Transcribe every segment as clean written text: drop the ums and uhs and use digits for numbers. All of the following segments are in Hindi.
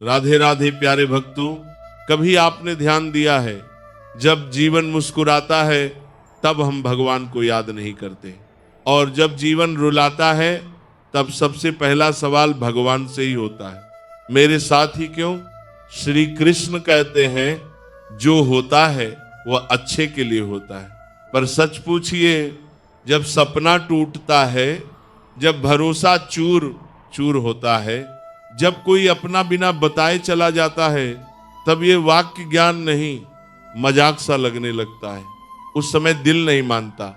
राधे राधे प्यारे भक्तों, कभी आपने ध्यान दिया है जब जीवन मुस्कुराता है तब हम भगवान को याद नहीं करते, और जब जीवन रुलाता है तब सबसे पहला सवाल भगवान से ही होता है। मेरे साथ ही क्यों, श्री कृष्ण कहते हैं जो होता है वह अच्छे के लिए होता है। पर सच पूछिए, जब सपना टूटता है, जब भरोसा चूर चूर होता है, जब कोई अपना बिना बताए चला जाता है, तब ये वाक्य ज्ञान नहीं मजाक सा लगने लगता है। उस समय दिल नहीं मानता,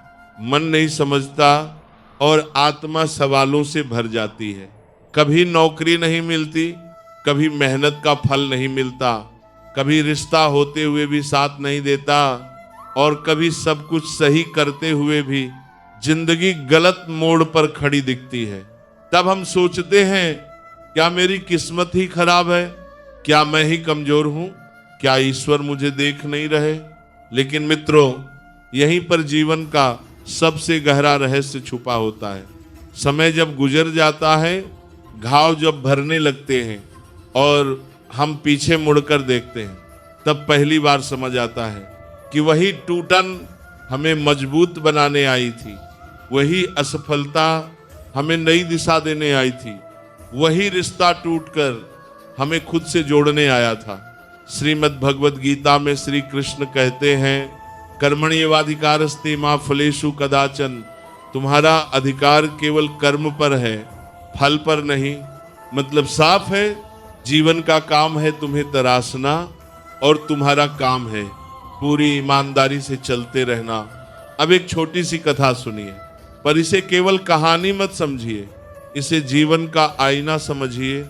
मन नहीं समझता और आत्मा सवालों से भर जाती है। कभी नौकरी नहीं मिलती, कभी मेहनत का फल नहीं मिलता, कभी रिश्ता होते हुए भी साथ नहीं देता, और कभी सब कुछ सही करते हुए भी जिंदगी गलत मोड़ पर खड़ी दिखती है। तब हम सोचते हैं, क्या मेरी किस्मत ही खराब है? क्या मैं ही कमजोर हूं? क्या ईश्वर मुझे देख नहीं रहे? लेकिन मित्रों, यहीं पर जीवन का सबसे गहरा रहस्य छुपा होता है। समय जब गुजर जाता है, घाव जब भरने लगते हैं और हम पीछे मुड़कर देखते हैं, तब पहली बार समझ आता है कि वही टूटन हमें मजबूत बनाने आई थी, वही असफलता हमें नई दिशा देने आई थी, वही रिश्ता टूटकर हमें खुद से जोड़ने आया था। श्रीमद् भगवद गीता में श्री कृष्ण कहते हैं, कर्मण्येवाधिकारस्ते मा फलेषु कदाचन, तुम्हारा अधिकार केवल कर्म पर है, फल पर नहीं। मतलब साफ है, जीवन का काम है तुम्हें तराशना, और तुम्हारा काम है पूरी ईमानदारी से चलते रहना। अब एक छोटी सी कथा सुनिए, पर इसे केवल कहानी मत समझिए, इसे जीवन का आईना समझिए।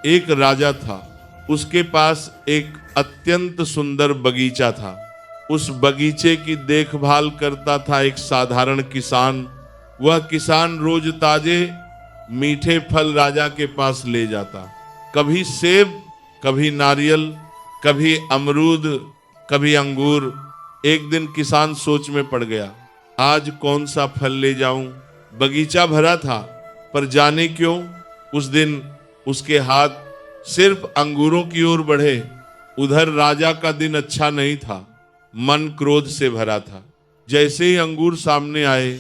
एक राजा था, उसके पास एक अत्यंत सुंदर बगीचा था। उस बगीचे की देखभाल करता था एक साधारण किसान। वह किसान रोज ताजे मीठे फल राजा के पास ले जाता, कभी सेब, कभी नारियल, कभी अमरूद, कभी अंगूर। एक दिन किसान सोच में पड़ गया, आज कौन सा फल ले जाऊं? बगीचा भरा था, पर जाने क्यों उस दिन उसके हाथ सिर्फ अंगूरों की ओर बढ़े। उधर राजा का दिन अच्छा नहीं था, मन क्रोध से भरा था। जैसे ही अंगूर सामने आए,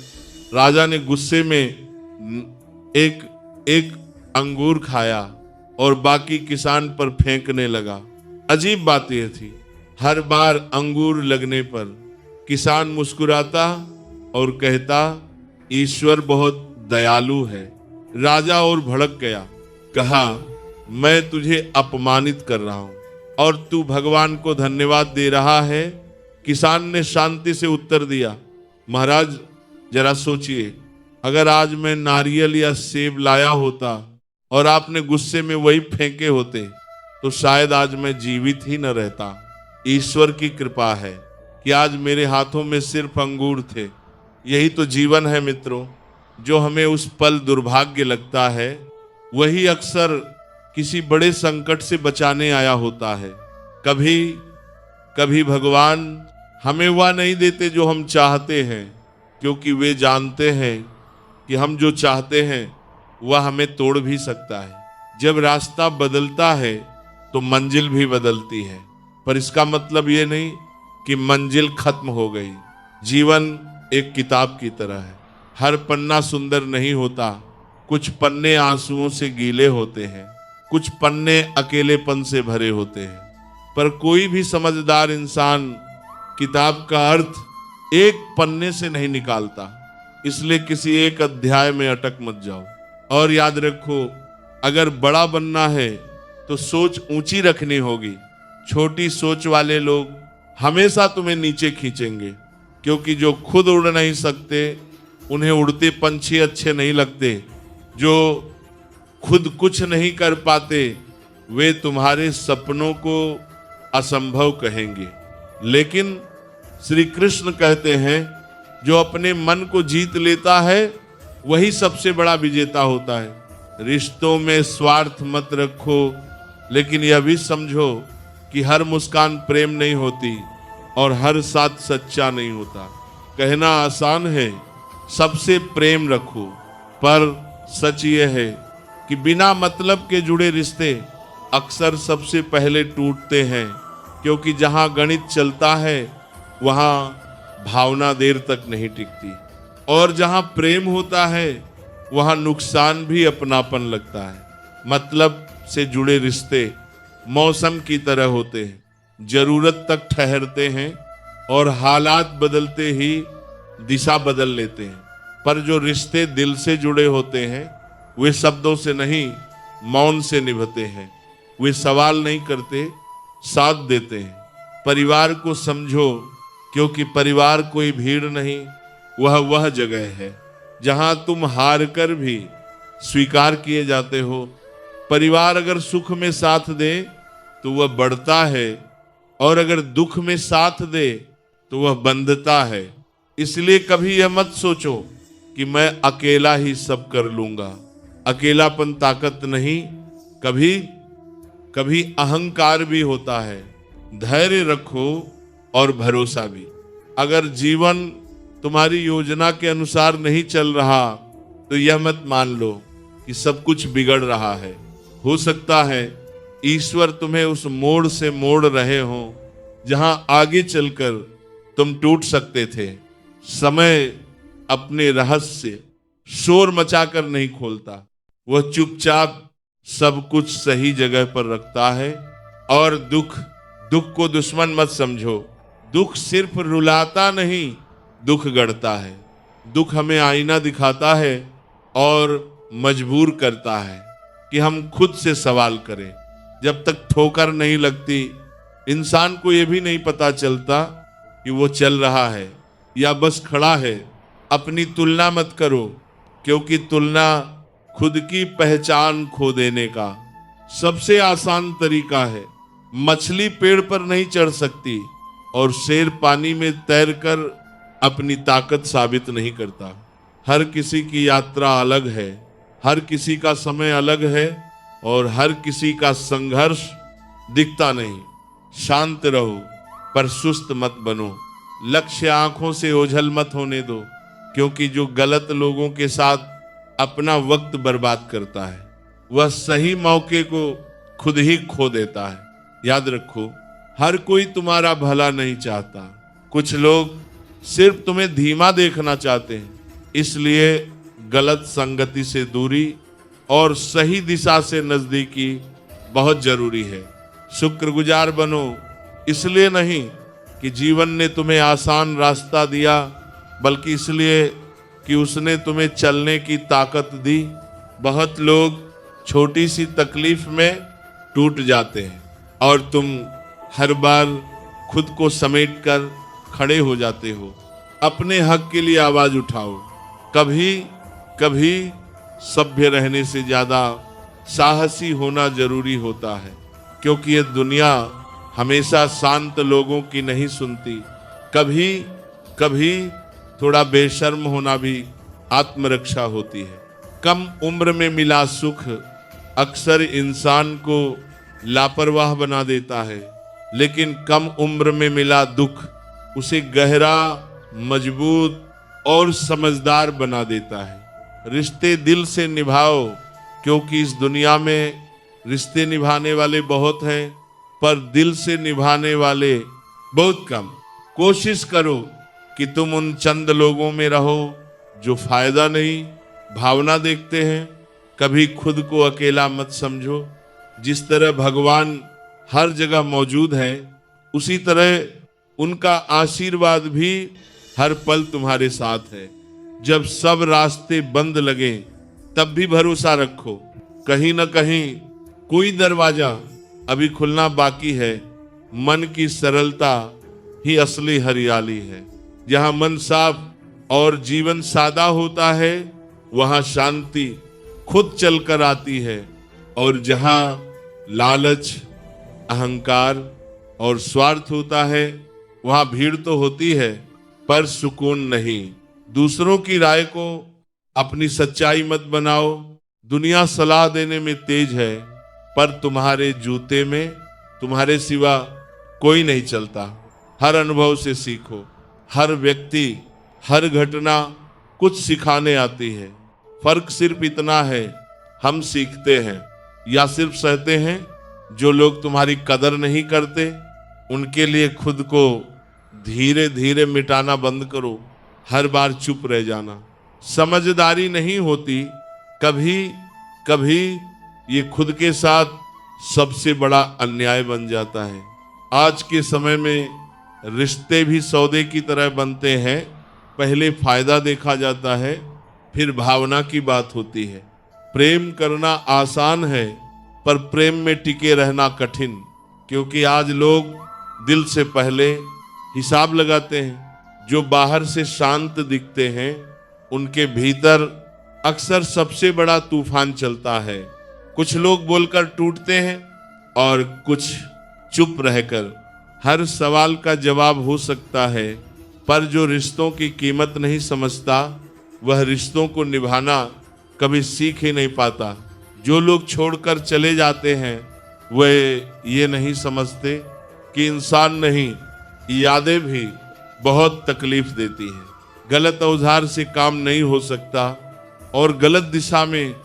राजा ने गुस्से में एक अंगूर खाया और बाकी किसान पर फेंकने लगा। अजीब बात यह थी, हर बार अंगूर लगने पर किसान मुस्कुराता और कहता, ईश्वर बहुत दयालु है। राजा और भड़क गया, कहा, मैं तुझे अपमानित कर रहा हूं और तू भगवान को धन्यवाद दे रहा है? किसान ने शांति से उत्तर दिया, महाराज जरा सोचिए, अगर आज मैं नारियल या सेब लाया होता और आपने गुस्से में वही फेंके होते, तो शायद आज मैं जीवित ही न रहता। ईश्वर की कृपा है कि आज मेरे हाथों में सिर्फ अंगूर थे। यही तो जीवन है मित्रों। जो हमें उस पल दुर्भाग्य लगता है, वही अक्सर किसी बड़े संकट से बचाने आया होता है। कभी कभी भगवान हमें वह नहीं देते जो हम चाहते हैं, क्योंकि वे जानते हैं कि हम जो चाहते हैं वह हमें तोड़ भी सकता है। जब रास्ता बदलता है तो मंजिल भी बदलती है, पर इसका मतलब ये नहीं कि मंजिल खत्म हो गई। जीवन एक किताब की तरह है, हर पन्ना सुंदर नहीं होता। कुछ पन्ने आंसुओं से गीले होते हैं, कुछ पन्ने अकेलेपन से भरे होते हैं। पर कोई भी समझदार इंसान किताब का अर्थ एक पन्ने से नहीं निकालता, इसलिए किसी एक अध्याय में अटक मत जाओ। और याद रखो, अगर बड़ा बनना है तो सोच ऊंची रखनी होगी। छोटी सोच वाले लोग हमेशा तुम्हें नीचे खींचेंगे, क्योंकि जो खुद उड़ नहीं सकते उन्हें उड़ते पंछी अच्छे नहीं लगते। जो खुद कुछ नहीं कर पाते वे तुम्हारे सपनों को असंभव कहेंगे। लेकिन श्री कृष्ण कहते हैं, जो अपने मन को जीत लेता है वही सबसे बड़ा विजेता होता है। रिश्तों में स्वार्थ मत रखो, लेकिन यह भी समझो कि हर मुस्कान प्रेम नहीं होती और हर साथ सच्चा नहीं होता। कहना आसान है, सबसे प्रेम रखो, पर सच ये है कि बिना मतलब के जुड़े रिश्ते अक्सर सबसे पहले टूटते हैं, क्योंकि जहां गणित चलता है वहां भावना देर तक नहीं टिकती, और जहां प्रेम होता है वहां नुकसान भी अपनापन लगता है। मतलब से जुड़े रिश्ते मौसम की तरह होते हैं, जरूरत तक ठहरते हैं और हालात बदलते ही दिशा बदल लेते हैं। पर जो रिश्ते दिल से जुड़े होते हैं वे शब्दों से नहीं, मौन से निभते हैं। वे सवाल नहीं करते, साथ देते हैं। परिवार को समझो, क्योंकि परिवार कोई भीड़ नहीं, वह जगह है जहां तुम हार कर भी स्वीकार किए जाते हो। परिवार अगर सुख में साथ दे तो वह बढ़ता है, और अगर दुख में साथ दे तो वह बंधता है। इसलिए कभी यह मत सोचो कि मैं अकेला ही सब कर लूंगा। अकेलापन ताकत नहीं, कभी कभी अहंकार भी होता है। धैर्य रखो और भरोसा भी। अगर जीवन तुम्हारी योजना के अनुसार नहीं चल रहा तो यह मत मान लो कि सब कुछ बिगड़ रहा है। हो सकता है ईश्वर तुम्हें उस मोड़ से मोड़ रहे हो जहां आगे चलकर तुम टूट सकते थे। समय अपने रहस्य शोर मचाकर नहीं खोलता, वह चुपचाप सब कुछ सही जगह पर रखता है। और दुख को दुश्मन मत समझो। दुख सिर्फ रुलाता नहीं, दुख गढ़ता है। दुख हमें आईना दिखाता है और मजबूर करता है कि हम खुद से सवाल करें। जब तक ठोकर नहीं लगती, इंसान को यह भी नहीं पता चलता कि वो चल रहा है या बस खड़ा है। अपनी तुलना मत करो, क्योंकि तुलना खुद की पहचान खो देने का सबसे आसान तरीका है। मछली पेड़ पर नहीं चढ़ सकती और शेर पानी में तैरकर अपनी ताकत साबित नहीं करता। हर किसी की यात्रा अलग है, हर किसी का समय अलग है, और हर किसी का संघर्ष दिखता नहीं। शांत रहो पर सुस्त मत बनो। लक्ष्य आंखों से ओझल मत होने दो, क्योंकि जो गलत लोगों के साथ अपना वक्त बर्बाद करता है वह सही मौके को खुद ही खो देता है। याद रखो, हर कोई तुम्हारा भला नहीं चाहता। कुछ लोग सिर्फ तुम्हें धीमा देखना चाहते हैं। इसलिए गलत संगति से दूरी और सही दिशा से नजदीकी बहुत जरूरी है। शुक्रगुजार बनो, इसलिए नहीं कि जीवन ने तुम्हें आसान रास्ता दिया, बल्कि इसलिए कि उसने तुम्हें चलने की ताकत दी। बहुत लोग छोटी सी तकलीफ में टूट जाते हैं और तुम हर बार खुद को समेटकर खड़े हो जाते हो। अपने हक के लिए आवाज उठाओ। कभी कभी सभ्य रहने से ज्यादा साहसी होना जरूरी होता है, क्योंकि ये दुनिया हमेशा शांत लोगों की नहीं सुनती। कभी कभी थोड़ा बेशर्म होना भी आत्मरक्षा होती है। कम उम्र में मिला सुख अक्सर इंसान को लापरवाह बना देता है, लेकिन कम उम्र में मिला दुख उसे गहरा, मजबूत और समझदार बना देता है। रिश्ते दिल से निभाओ, क्योंकि इस दुनिया में रिश्ते निभाने वाले बहुत हैं, पर दिल से निभाने वाले बहुत कम। कोशिश करो कि तुम उन चंद लोगों में रहो जो फायदा नहीं, भावना देखते हैं। कभी खुद को अकेला मत समझो। जिस तरह भगवान हर जगह मौजूद है, उसी तरह उनका आशीर्वाद भी हर पल तुम्हारे साथ है। जब सब रास्ते बंद लगे तब भी भरोसा रखो, कहीं न कहीं कोई दरवाजा अभी खुलना बाकी है। मन की सरलता ही असली हरियाली है। जहां मन साफ और जीवन सादा होता है, वहां शांति खुद चलकर आती है। और जहां लालच, अहंकार और स्वार्थ होता है, वहां भीड़ तो होती है पर सुकून नहीं। दूसरों की राय को अपनी सच्चाई मत बनाओ। दुनिया सलाह देने में तेज है, पर तुम्हारे जूते में तुम्हारे सिवा कोई नहीं चलता। हर अनुभव से सीखो। हर व्यक्ति, हर घटना कुछ सिखाने आती है। फर्क सिर्फ इतना है, हम सीखते हैं या सिर्फ सहते हैं। जो लोग तुम्हारी कदर नहीं करते उनके लिए खुद को धीरे धीरे मिटाना बंद करो। हर बार चुप रह जाना समझदारी नहीं होती। कभी कभी ये खुद के साथ सबसे बड़ा अन्याय बन जाता है। आज के समय में रिश्ते भी सौदे की तरह बनते हैं। पहले फायदा देखा जाता है, फिर भावना की बात होती है। प्रेम करना आसान है, पर प्रेम में टिके रहना कठिन, क्योंकि आज लोग दिल से पहले हिसाब लगाते हैं। जो बाहर से शांत दिखते हैं उनके भीतर अक्सर सबसे बड़ा तूफान चलता है। कुछ लोग बोलकर टूटते हैं और कुछ चुप रहकर। हर सवाल का जवाब हो सकता है, पर जो रिश्तों की कीमत नहीं समझता वह रिश्तों को निभाना कभी सीख ही नहीं पाता। जो लोग छोड़कर चले जाते हैं वे ये नहीं समझते कि इंसान नहीं, यादें भी बहुत तकलीफ देती हैं। गलत औजार से काम नहीं हो सकता और गलत दिशा में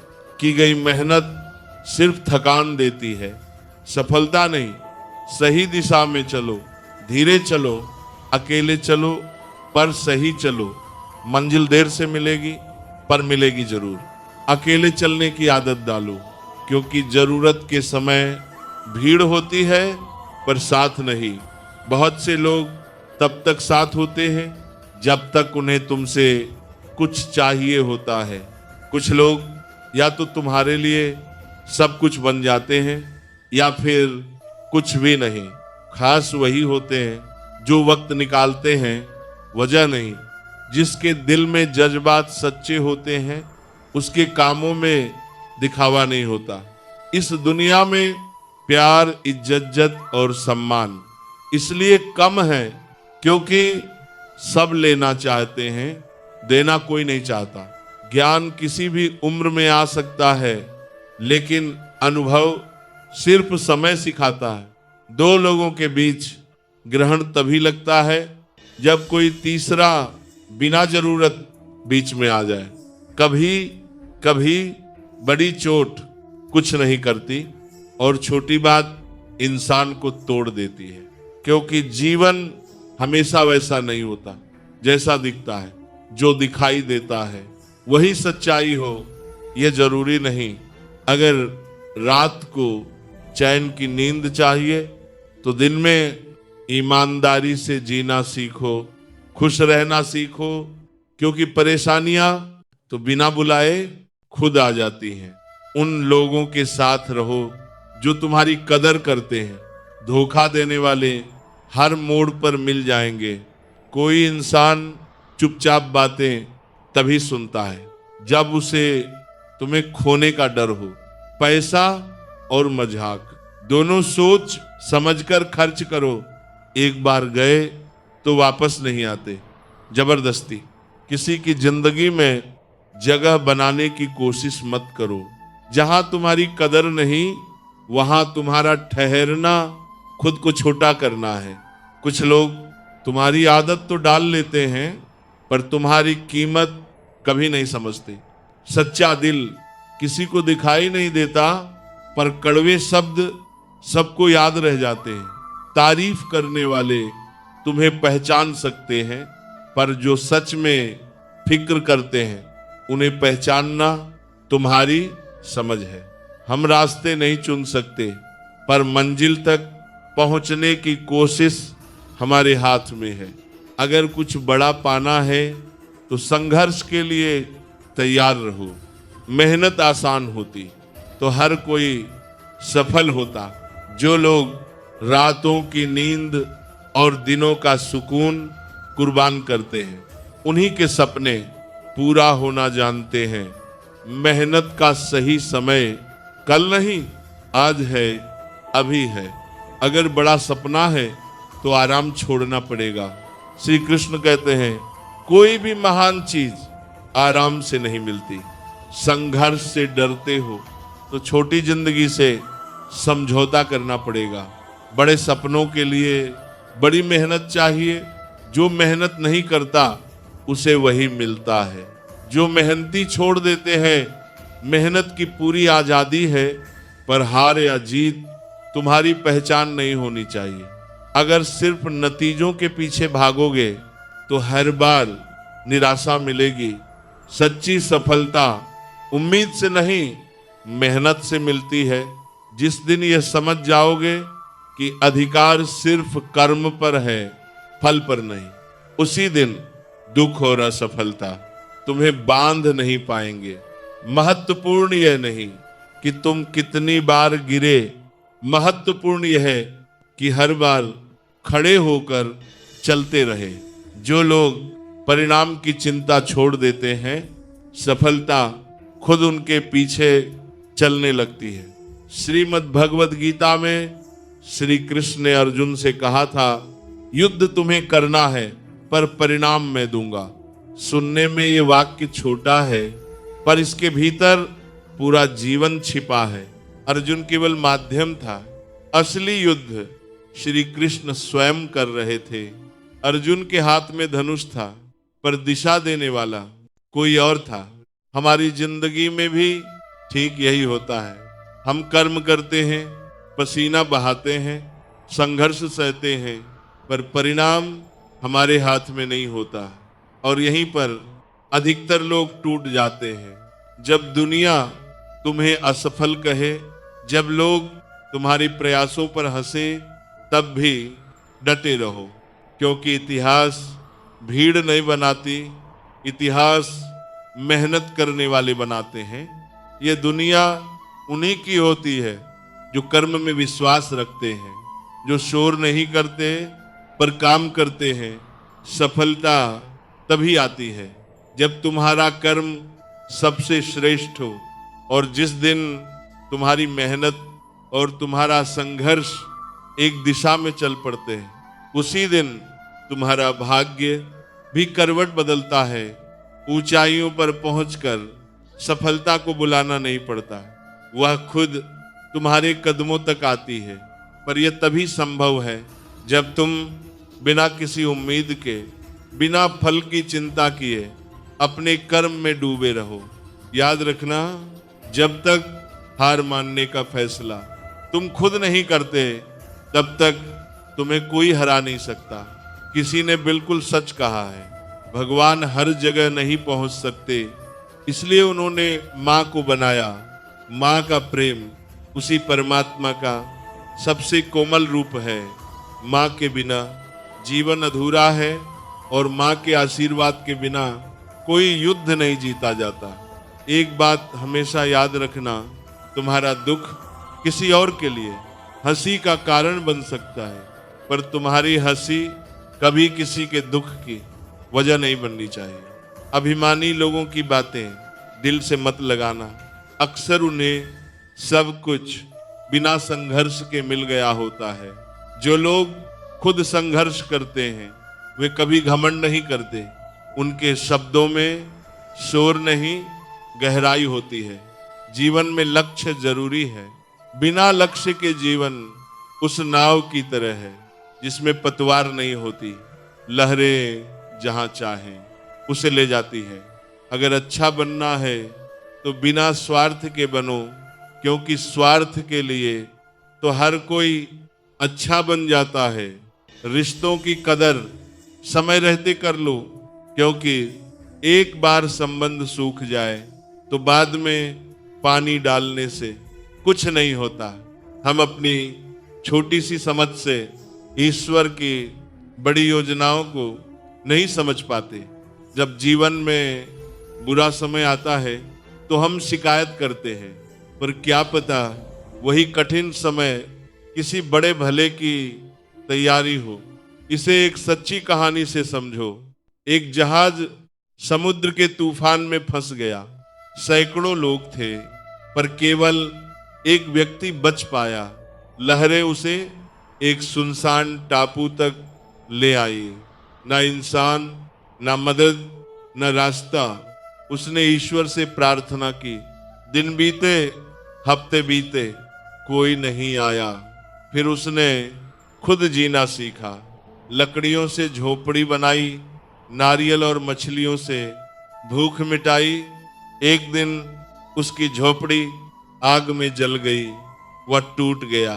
की गई मेहनत सिर्फ थकान देती है, सफलता नहीं। सही दिशा में चलो, धीरे चलो, अकेले चलो, पर सही चलो। मंजिल देर से मिलेगी पर मिलेगी जरूर। अकेले चलने की आदत डालो, क्योंकि जरूरत के समय भीड़ होती है पर साथ नहीं। बहुत से लोग तब तक साथ होते हैं जब तक उन्हें तुमसे कुछ चाहिए होता है। कुछ लोग या तो तुम्हारे लिए सब कुछ बन जाते हैं या फिर कुछ भी नहीं। खास वही होते हैं जो वक्त निकालते हैं, वजह नहीं। जिसके दिल में जज्बात सच्चे होते हैं उसके कामों में दिखावा नहीं होता। इस दुनिया में प्यार, इज्जत और सम्मान इसलिए कम है क्योंकि सब लेना चाहते हैं, देना कोई नहीं चाहता। ज्ञान किसी भी उम्र में आ सकता है, लेकिन अनुभव सिर्फ समय सिखाता है। दो लोगों के बीच ग्रहण तभी लगता है जब कोई तीसरा बिना जरूरत बीच में आ जाए। कभी कभी बड़ी चोट कुछ नहीं करती और छोटी बात इंसान को तोड़ देती है, क्योंकि जीवन हमेशा वैसा नहीं होता जैसा दिखता है। जो दिखाई देता है वही सच्चाई हो यह जरूरी नहीं। अगर रात को चैन की नींद चाहिए तो दिन में ईमानदारी से जीना सीखो, खुश रहना सीखो, क्योंकि परेशानियां तो बिना बुलाए खुद आ जाती हैं। उन लोगों के साथ रहो जो तुम्हारी कदर करते हैं। धोखा देने वाले हर मोड़ पर मिल जाएंगे। कोई इंसान चुपचाप बातें तभी सुनता है जब उसे तुम्हें खोने का डर हो। पैसा और मजाक दोनों सोच समझकर खर्च करो। एक बार गए तो वापस नहीं आते। जबरदस्ती किसी की जिंदगी में जगह बनाने की कोशिश मत करो। जहां तुम्हारी कदर नहीं वहां तुम्हारा ठहरना खुद को छोटा करना है। कुछ लोग तुम्हारी आदत तो डाल लेते हैं पर तुम्हारी कीमत कभी नहीं समझते। सच्चा दिल किसी को दिखाई नहीं देता, पर कड़वे शब्द सबको याद रह जाते हैं। तारीफ करने वाले तुम्हें पहचान सकते हैं, पर जो सच में फिक्र करते हैं उन्हें पहचानना तुम्हारी समझ है। हम रास्ते नहीं चुन सकते, पर मंजिल तक पहुंचने की कोशिश हमारे हाथ में है। अगर कुछ बड़ा पाना है तो संघर्ष के लिए तैयार रहो। मेहनत आसान होती तो हर कोई सफल होता। जो लोग रातों की नींद और दिनों का सुकून कुर्बान करते हैं उन्हीं के सपने पूरा होना जानते हैं। मेहनत का सही समय कल नहीं, आज है, अभी है। अगर बड़ा सपना है तो आराम छोड़ना पड़ेगा। श्री कृष्ण कहते हैं कोई भी महान चीज आराम से नहीं मिलती। संघर्ष से डरते हो तो छोटी जिंदगी से समझौता करना पड़ेगा। बड़े सपनों के लिए बड़ी मेहनत चाहिए। जो मेहनत नहीं करता उसे वही मिलता है। जो मेहनती छोड़ देते हैं, मेहनत की पूरी आजादी है, पर हार या जीत तुम्हारी पहचान नहीं होनी चाहिए। अगर सिर्फ नतीजों के पीछे भागोगे तो हर बार निराशा मिलेगी। सच्ची सफलता उम्मीद से नहीं, मेहनत से मिलती है। जिस दिन यह समझ जाओगे कि अधिकार सिर्फ कर्म पर है, फल पर नहीं, उसी दिन दुख और असफलता तुम्हें बांध नहीं पाएंगे। महत्वपूर्ण यह नहीं कि तुम कितनी बार गिरे, महत्वपूर्ण यह है कि हर बार खड़े होकर चलते रहे। जो लोग परिणाम की चिंता छोड़ देते हैं, सफलता खुद उनके पीछे चलने लगती है। श्रीमद् भगवद गीता में श्री कृष्ण ने अर्जुन से कहा था, युद्ध तुम्हें करना है पर परिणाम मैं दूंगा। सुनने में ये वाक्य छोटा है, पर इसके भीतर पूरा जीवन छिपा है। अर्जुन केवल माध्यम था, असली युद्ध श्री कृष्ण स्वयं कर रहे थे। अर्जुन के हाथ में धनुष था, पर दिशा देने वाला कोई और था। हमारी जिंदगी में भी ठीक यही होता है। हम कर्म करते हैं, पसीना बहाते हैं, संघर्ष सहते हैं, पर परिणाम हमारे हाथ में नहीं होता। और यहीं पर अधिकतर लोग टूट जाते हैं। जब दुनिया तुम्हें असफल कहे, जब लोग तुम्हारे प्रयासों पर हंसे, तब भी डटे रहो, क्योंकि इतिहास भीड़ नहीं बनाती, इतिहास मेहनत करने वाले बनाते हैं। ये दुनिया उन्हीं की होती है जो कर्म में विश्वास रखते हैं, जो शोर नहीं करते पर काम करते हैं। सफलता तभी आती है जब तुम्हारा कर्म सबसे श्रेष्ठ हो, और जिस दिन तुम्हारी मेहनत और तुम्हारा संघर्ष एक दिशा में चल पड़ते हैं, उसी दिन तुम्हारा भाग्य भी करवट बदलता है। ऊंचाइयों पर पहुंचकर सफलता को बुलाना नहीं पड़ता, वह खुद तुम्हारे कदमों तक आती है। पर यह तभी संभव है जब तुम बिना किसी उम्मीद के, बिना फल की चिंता किए अपने कर्म में डूबे रहो। याद रखना, जब तक हार मानने का फैसला तुम खुद नहीं करते, तब तक तुम्हें कोई हरा नहीं सकता। किसी ने बिल्कुल सच कहा है, भगवान हर जगह नहीं पहुंच सकते, इसलिए उन्होंने माँ को बनाया। माँ का प्रेम उसी परमात्मा का सबसे कोमल रूप है। माँ के बिना जीवन अधूरा है, और माँ के आशीर्वाद के बिना कोई युद्ध नहीं जीता जाता। एक बात हमेशा याद रखना, तुम्हारा दुख किसी और के लिए हंसी का कारण बन सकता है, पर तुम्हारी हंसी कभी किसी के दुख की वजह नहीं बननी चाहिए। अभिमानी लोगों की बातें दिल से मत लगाना, अक्सर उन्हें सब कुछ बिना संघर्ष के मिल गया होता है। जो लोग खुद संघर्ष करते हैं, वे कभी घमंड नहीं करते। उनके शब्दों में शोर नहीं, गहराई होती है। जीवन में लक्ष्य जरूरी है, बिना लक्ष्य के जीवन उस नाव की तरह है जिसमें पतवार नहीं होती। लहरें जहां चाहें उसे ले जाती है। अगर अच्छा बनना है तो बिना स्वार्थ के बनो, क्योंकि स्वार्थ के लिए तो हर कोई अच्छा बन जाता है। रिश्तों की कदर समय रहते कर लो, क्योंकि एक बार संबंध सूख जाए तो बाद में पानी डालने से कुछ नहीं होता। हम अपनी छोटी सी समझ से ईश्वर की बड़ी योजनाओं को नहीं समझ पाते। जब जीवन में बुरा समय आता है तो हम शिकायत करते हैं, पर क्या पता वही कठिन समय किसी बड़े भले की तैयारी हो। इसे एक सच्ची कहानी से समझो। एक जहाज समुद्र के तूफान में फंस गया। सैकड़ों लोग थे, पर केवल एक व्यक्ति बच पाया। लहरें उसे एक सुनसान टापू तक ले आई। ना इंसान, ना मदद, ना रास्ता। उसने ईश्वर से प्रार्थना की। दिन बीते, हफ्ते बीते, कोई नहीं आया। फिर उसने खुद जीना सीखा। लकड़ियों से झोपड़ी बनाई, नारियल और मछलियों से भूख मिटाई। एक दिन उसकी झोपड़ी आग में जल गई, वह टूट गया।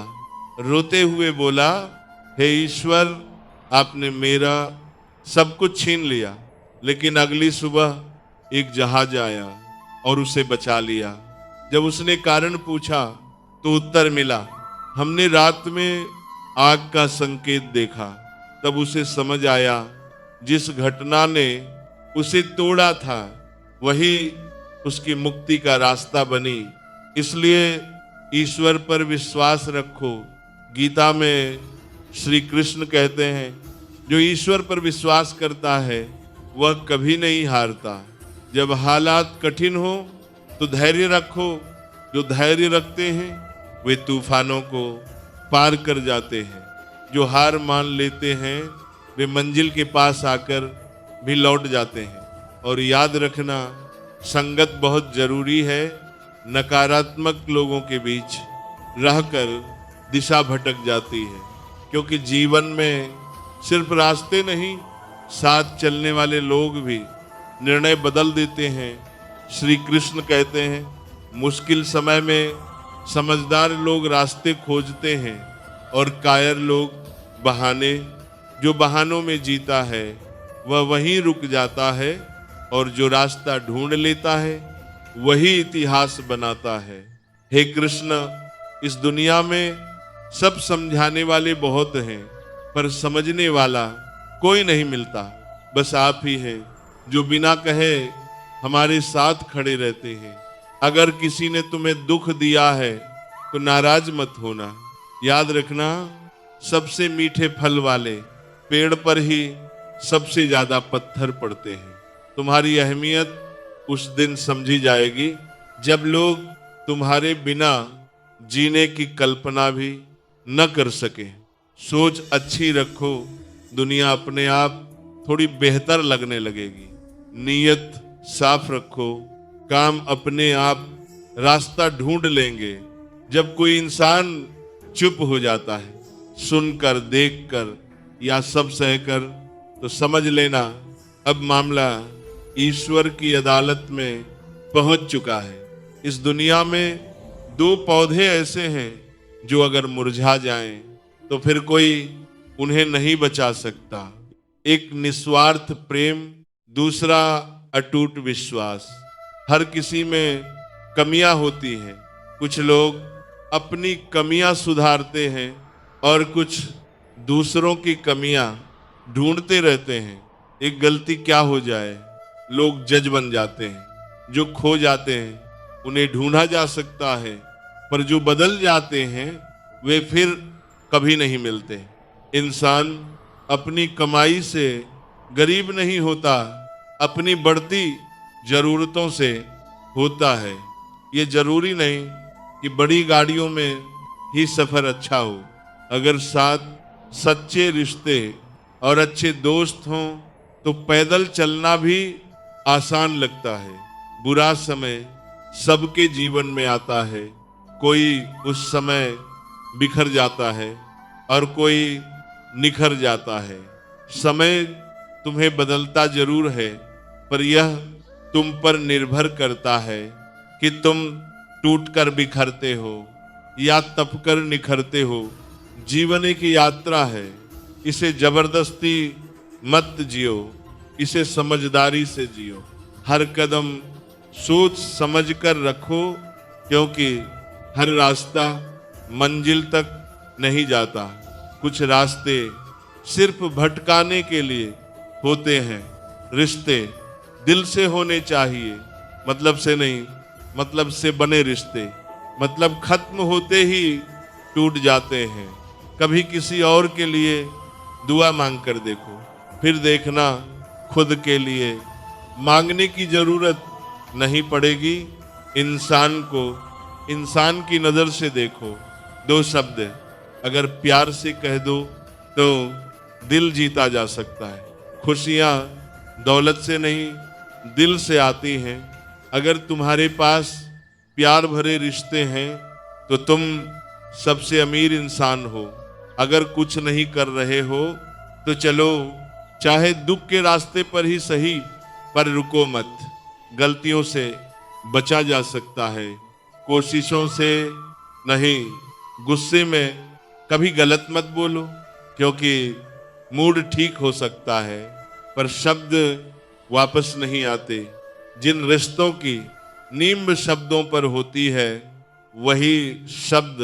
रोते हुए बोला, हे ईश्वर, आपने मेरा सब कुछ छीन लिया, लेकिन अगली सुबह एक जहाज आया और उसे बचा लिया। जब उसने कारण पूछा तो उत्तर मिला, हमने रात में आग का संकेत देखा। तब उसे समझ आया जिस घटना ने उसे तोड़ा था वही उसकी मुक्ति का रास्ता बनी। इसलिए ईश्वर पर विश्वास रखो। गीता में श्री कृष्ण कहते हैं, जो ईश्वर पर विश्वास करता है वह कभी नहीं हारता। जब हालात कठिन हो तो धैर्य रखो। जो धैर्य रखते हैं वे तूफानों को पार कर जाते हैं। जो हार मान लेते हैं वे मंजिल के पास आकर भी लौट जाते हैं। और याद रखना, संगत बहुत जरूरी है। नकारात्मक लोगों के बीच रहकर दिशा भटक जाती है, क्योंकि जीवन में सिर्फ रास्ते नहीं, साथ चलने वाले लोग भी निर्णय बदल देते हैं। श्री कृष्ण कहते हैं, मुश्किल समय में समझदार लोग रास्ते खोजते हैं और कायर लोग बहाने। जो बहानों में जीता है वह वहीं रुक जाता है, और जो रास्ता ढूंढ लेता है वही इतिहास बनाता है। हे कृष्ण, इस दुनिया में सब समझाने वाले बहुत हैं, पर समझने वाला कोई नहीं मिलता। बस आप ही हैं जो बिना कहे हमारे साथ खड़े रहते हैं। अगर किसी ने तुम्हें दुख दिया है तो नाराज मत होना। याद रखना, सबसे मीठे फल वाले पेड़ पर ही सबसे ज्यादा पत्थर पड़ते हैं। तुम्हारी अहमियत उस दिन समझी जाएगी जब लोग तुम्हारे बिना जीने की कल्पना भी न कर सके। सोच अच्छी रखो, दुनिया अपने आप थोड़ी बेहतर लगने लगेगी। नीयत साफ रखो, काम अपने आप रास्ता ढूंढ लेंगे। जब कोई इंसान चुप हो जाता है, सुनकर, देखकर या सब सहकर, तो समझ लेना अब मामला ईश्वर की अदालत में पहुंच चुका है। इस दुनिया में दो पौधे ऐसे हैं जो अगर मुरझा जाएं तो फिर कोई उन्हें नहीं बचा सकता। एक निस्वार्थ प्रेम, दूसरा अटूट विश्वास। हर किसी में कमियां होती हैं। कुछ लोग अपनी कमियां सुधारते हैं और कुछ दूसरों की कमियां ढूंढते रहते हैं। एक गलती क्या हो जाए, लोग जज बन जाते हैं। जो खो जाते हैं उन्हें ढूंढा जा सकता है, पर जो बदल जाते हैं वे फिर कभी नहीं मिलते। इंसान अपनी कमाई से गरीब नहीं होता, अपनी बढ़ती जरूरतों से होता है। ये जरूरी नहीं कि बड़ी गाड़ियों में ही सफर अच्छा हो। अगर साथ सच्चे रिश्ते और अच्छे दोस्त हों तो पैदल चलना भी आसान लगता है। बुरा समय सबके जीवन में आता है। कोई उस समय बिखर जाता है और कोई निखर जाता है। समय तुम्हें बदलता जरूर है, पर यह तुम पर निर्भर करता है कि तुम टूटकर बिखरते हो या तपकर निखरते हो। जीवन एक यात्रा है, इसे जबरदस्ती मत जियो, इसे समझदारी से जियो। हर कदम सोच समझ कर रखो, क्योंकि हर रास्ता मंजिल तक नहीं जाता। कुछ रास्ते सिर्फ भटकाने के लिए होते हैं। रिश्ते दिल से होने चाहिए, मतलब से नहीं। मतलब से बने रिश्ते मतलब खत्म होते ही टूट जाते हैं। कभी किसी और के लिए दुआ मांग कर देखो, फिर देखना खुद के लिए मांगने की जरूरत नहीं पड़ेगी। इंसान को इंसान की नजर से देखो। दो शब्द अगर प्यार से कह दो तो दिल जीता जा सकता है। खुशियां दौलत से नहीं, दिल से आती हैं। अगर तुम्हारे पास प्यार भरे रिश्ते हैं तो तुम सबसे अमीर इंसान हो। अगर कुछ नहीं कर रहे हो तो चलो, चाहे दुख के रास्ते पर ही सही, पर रुको मत। गलतियों से बचा जा सकता है, कोशिशों से नहीं। गुस्से में कभी गलत मत बोलो, क्योंकि मूड ठीक हो सकता है पर शब्द वापस नहीं आते। जिन रिश्तों की नींव शब्दों पर होती है वही शब्द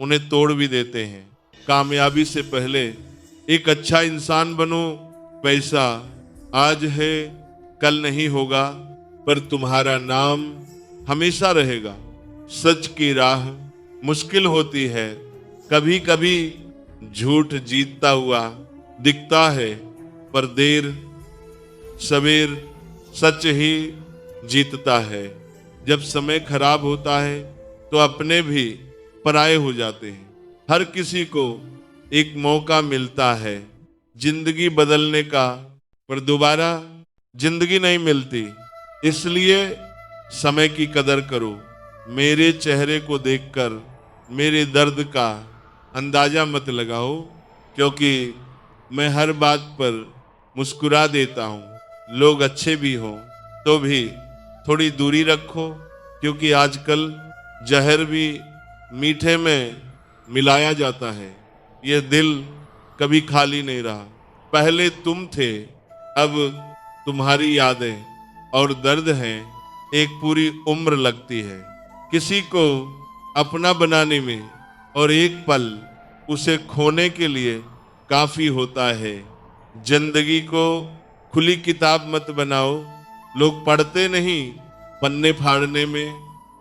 उन्हें तोड़ भी देते हैं। कामयाबी से पहले एक अच्छा इंसान बनो। पैसा आज है कल नहीं होगा, पर तुम्हारा नाम हमेशा रहेगा। सच की राह मुश्किल होती है, कभी कभी झूठ जीतता हुआ दिखता है, पर देर सवेर सच ही जीतता है। जब समय खराब होता है तो अपने भी पराये हो जाते हैं। हर किसी को एक मौका मिलता है जिंदगी बदलने का, पर दोबारा जिंदगी नहीं मिलती। इसलिए समय की कदर करो। मेरे चेहरे को देखकर मेरे दर्द का अंदाजा मत लगाओ, क्योंकि मैं हर बात पर मुस्कुरा देता हूँ। लोग अच्छे भी हों तो भी थोड़ी दूरी रखो, क्योंकि आजकल जहर भी मीठे में मिलाया जाता है। यह दिल कभी खाली नहीं रहा। पहले तुम थे, अब तुम्हारी यादें और दर्द हैं, एक पूरी उम्र लगती है किसी को अपना बनाने में, और एक पल उसे खोने के लिए काफी होता है। जिंदगी को खुली किताब मत बनाओ। लोग पढ़ते नहीं, पन्ने फाड़ने में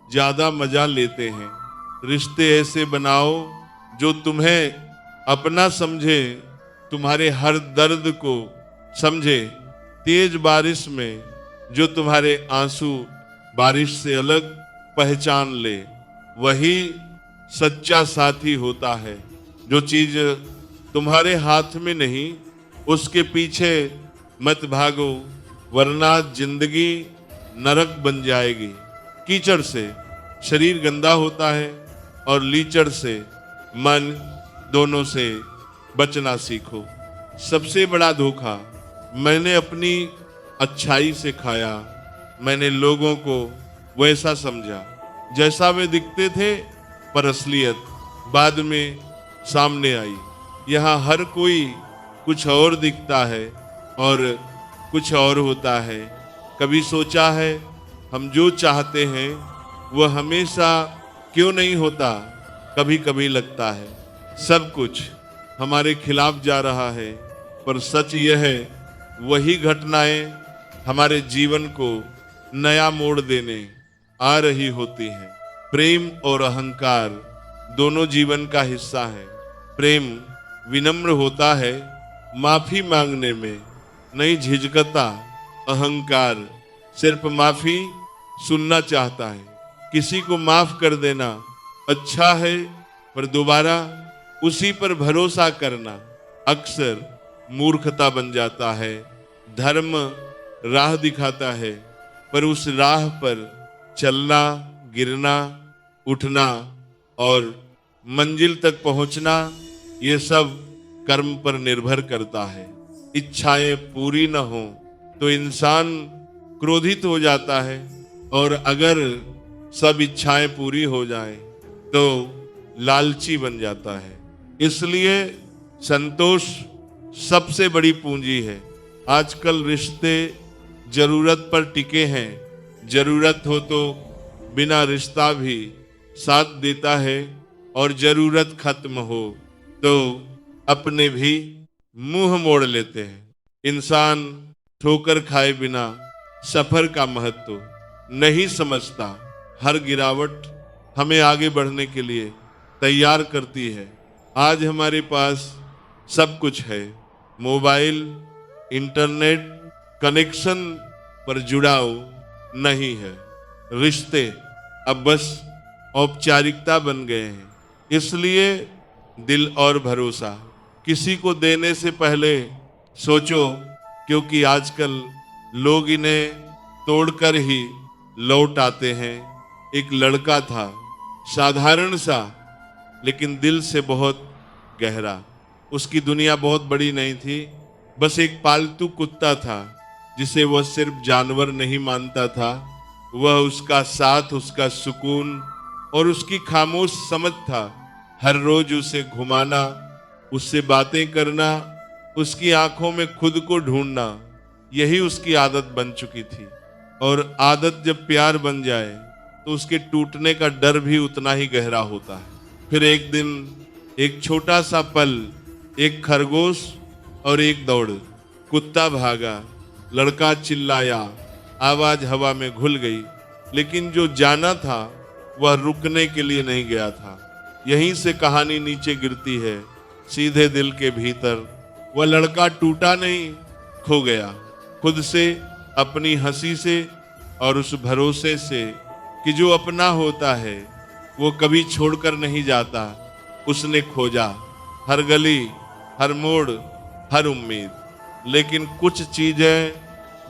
ज्यादा मजा लेते हैं। रिश्ते ऐसे बनाओ जो तुम्हें अपना समझे, तुम्हारे हर दर्द को समझे। तेज बारिश में जो तुम्हारे आंसू बारिश से अलग पहचान ले, वही सच्चा साथी होता है। जो चीज तुम्हारे हाथ में नहीं, उसके पीछे मत भागो, वरना जिंदगी नरक बन जाएगी। कीचड़ से शरीर गंदा होता है और लीचड़ से मन, दोनों से बचना सीखो। सबसे बड़ा धोखा मैंने अपनी अच्छाई से खाया। मैंने लोगों को वैसा समझा जैसा वे दिखते थे, पर असलियत बाद में सामने आई। यहाँ हर कोई कुछ और दिखता है और कुछ और होता है। कभी सोचा है हम जो चाहते हैं वह हमेशा क्यों नहीं होता? कभी कभी लगता है सब कुछ हमारे खिलाफ जा रहा है, पर सच यह है वही घटनाएं हमारे जीवन को नया मोड़ देने आ रही होती हैं। प्रेम और अहंकार दोनों जीवन का हिस्सा है। प्रेम विनम्र होता है, माफी मांगने में नहीं झिझकता। अहंकार सिर्फ माफी सुनना चाहता है। किसी को माफ कर देना अच्छा है, पर दोबारा उसी पर भरोसा करना अक्सर मूर्खता बन जाता है। धर्म राह दिखाता है, पर उस राह पर चलना, गिरना, उठना और मंजिल तक पहुंचना, ये सब कर्म पर निर्भर करता है। इच्छाएं पूरी न हो तो इंसान क्रोधित हो जाता है, और अगर सब इच्छाएं पूरी हो जाएं तो लालची बन जाता है। इसलिए संतोष सबसे बड़ी पूंजी है। आजकल रिश्ते जरूरत पर टिके हैं। जरूरत हो तो बिना रिश्ता भी साथ देता है, और जरूरत खत्म हो तो अपने भी मुंह मोड़ लेते हैं। इंसान ठोकर खाए बिना सफर का महत्व नहीं समझता। हर गिरावट हमें आगे बढ़ने के लिए तैयार करती है। आज हमारे पास सब कुछ है, मोबाइल, इंटरनेट, कनेक्शन, पर जुड़ाव नहीं है। रिश्ते अब बस औपचारिकता बन गए हैं। इसलिए दिल और भरोसा किसी को देने से पहले सोचो, क्योंकि आजकल लोग इन्हें तोड़कर ही लौट आते हैं। एक लड़का था, साधारण सा, लेकिन दिल से बहुत गहरा। उसकी दुनिया बहुत बड़ी नहीं थी, बस एक पालतू कुत्ता था जिसे वह सिर्फ जानवर नहीं मानता था। वह उसका साथ, उसका सुकून और उसकी खामोश समझ था। हर रोज उसे घुमाना, उससे बातें करना, उसकी आंखों में खुद को ढूंढना, यही उसकी आदत बन चुकी थी। और आदत जब प्यार बन जाए तो उसके टूटने का डर भी उतना ही गहरा होता है। फिर एक दिन एक छोटा सा पल, एक खरगोश और एक दौड़, कुत्ता भागा, लड़का चिल्लाया, आवाज हवा में घुल गई, लेकिन जो जाना था वह रुकने के लिए नहीं गया था। यहीं से कहानी नीचे गिरती है, सीधे दिल के भीतर। वह लड़का टूटा नहीं, खो गया, खुद से, अपनी हंसी से और उस भरोसे से कि जो अपना होता है वो कभी छोड़कर नहीं जाता। उसने खोजा हर गली, हर मोड़, हर उम्मीद, लेकिन कुछ चीजें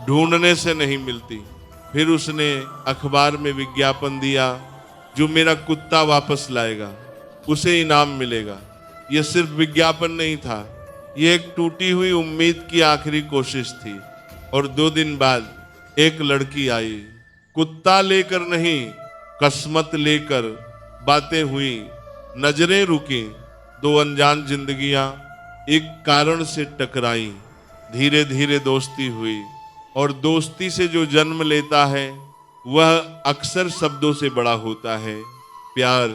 ढूंढने से नहीं मिलती। फिर उसने अखबार में विज्ञापन दिया, जो मेरा कुत्ता वापस लाएगा उसे इनाम मिलेगा। यह सिर्फ विज्ञापन नहीं था, यह एक टूटी हुई उम्मीद की आखिरी कोशिश थी। और 2 दिन बाद एक लड़की आई, कुत्ता लेकर नहीं, किस्मत लेकर। बातें हुई, नजरें रुकी, 2 अनजान जिंदगियां एक कारण से टकराई। धीरे धीरे दोस्ती हुई, और दोस्ती से जो जन्म लेता है वह अक्सर शब्दों से बड़ा होता है। प्यार।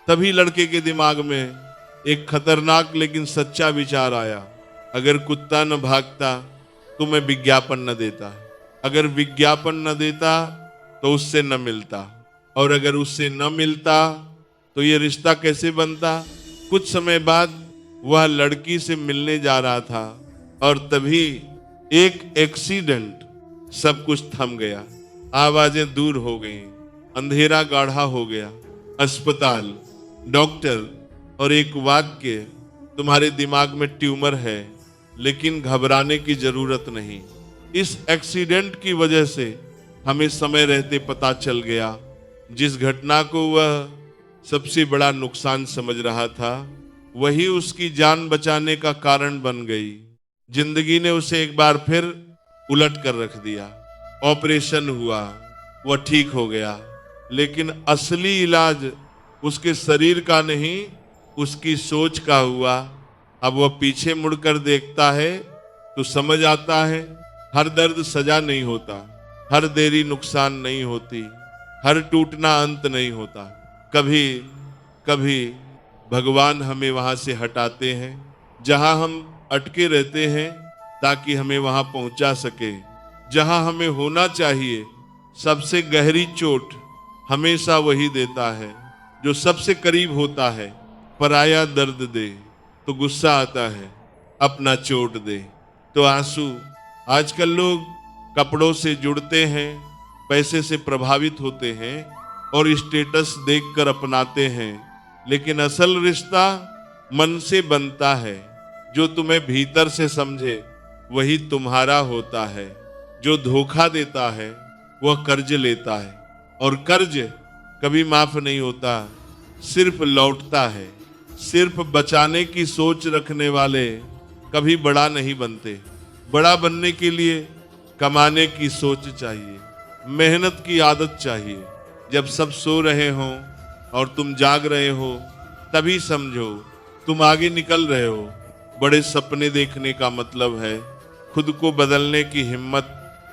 तभी लड़के के दिमाग में एक खतरनाक लेकिन सच्चा विचार आया, अगर कुत्ता न भागता तो मैं विज्ञापन न देता, अगर विज्ञापन न देता तो उससे न मिलता, और अगर उससे न मिलता तो ये रिश्ता कैसे बनता। कुछ समय बाद वह लड़की से मिलने जा रहा था, और तभी एक एक्सीडेंट, सब कुछ थम गया, आवाजें दूर हो गईं, अंधेरा गाढ़ा हो गया। अस्पताल, डॉक्टर और एक वाक्य, तुम्हारे दिमाग में ट्यूमर है, लेकिन घबराने की जरूरत नहीं। इस एक्सीडेंट की वजह से हमें समय रहते पता चल गया, जिस घटना को वह सबसे बड़ा नुकसान समझ रहा था वही उसकी जान बचाने का कारण बन गई। जिंदगी ने उसे एक बार फिर उलट कर रख दिया। ऑपरेशन हुआ, वह ठीक हो गया, लेकिन असली इलाज उसके शरीर का नहीं, उसकी सोच का हुआ। अब वह पीछे मुड़कर देखता है तो समझ आता है, हर दर्द सजा नहीं होता, हर देरी नुकसान नहीं होती, हर टूटना अंत नहीं होता। कभी कभी भगवान हमें वहां से हटाते हैं जहां हम अटके रहते हैं, ताकि हमें वहां पहुंचा सके जहां हमें होना चाहिए। सबसे गहरी चोट हमेशा वही देता है जो सबसे करीब होता है। पराया दर्द दे तो गुस्सा आता है, अपना चोट दे तो आंसू। आजकल लोग कपड़ों से जुड़ते हैं, पैसे से प्रभावित होते हैं और स्टेटस देखकर अपनाते हैं, लेकिन असल रिश्ता मन से बनता है। जो तुम्हें भीतर से समझे वही तुम्हारा होता है। जो धोखा देता है वह कर्ज लेता है, और कर्ज कभी माफ नहीं होता, सिर्फ लौटता है। सिर्फ बचाने की सोच रखने वाले कभी बड़ा नहीं बनते। बड़ा बनने के लिए कमाने की सोच चाहिए, मेहनत की आदत चाहिए। जब सब सो रहे हों और तुम जाग रहे हो, तभी समझो तुम आगे निकल रहे हो। बड़े सपने देखने का मतलब है खुद को बदलने की हिम्मत,